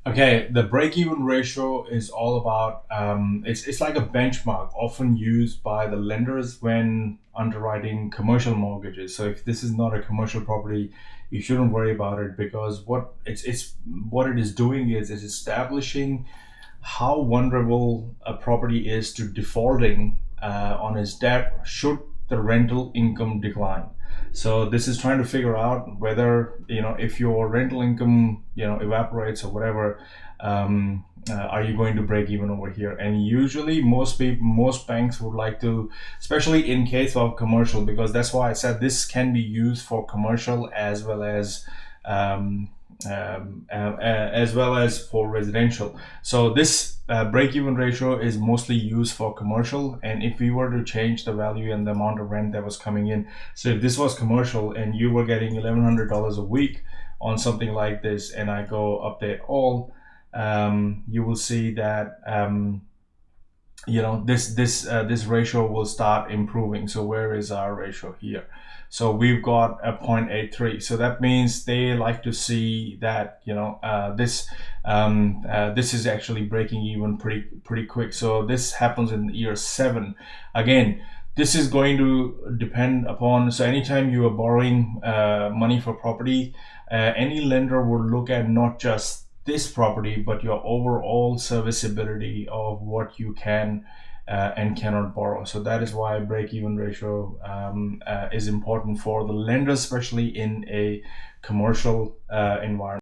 Okay, the break-even ratio is all about it's like a benchmark often used by the lenders when underwriting commercial mortgages. So if this is not a commercial property, you shouldn't worry about it because it's what it is doing is it's establishing how vulnerable a property is to defaulting on its debt should the rental income decline. So this is trying to figure out whether, if your rental income, evaporates or whatever, are you going to break even over here? And usually most banks would like to, especially in case of commercial, because that's why I said this can be used for commercial um, as well as for residential. So this break-even ratio is mostly used for commercial. And if we were to change the value and the amount of rent that was coming in, so if this was commercial and you were getting $1,100 a week on something like this, and I go update all, you will see that this ratio will start improving. So where is our ratio here? So we've got a 0.83. So that means they like to see that this is actually breaking even pretty quick. So this happens in year 7. Again, this is going to depend upon, so anytime you are borrowing money for property, any lender will look at not just this property, but your overall serviceability of what you can and cannot borrow. So that is why break-even ratio is important for the lender, especially in a commercial environment.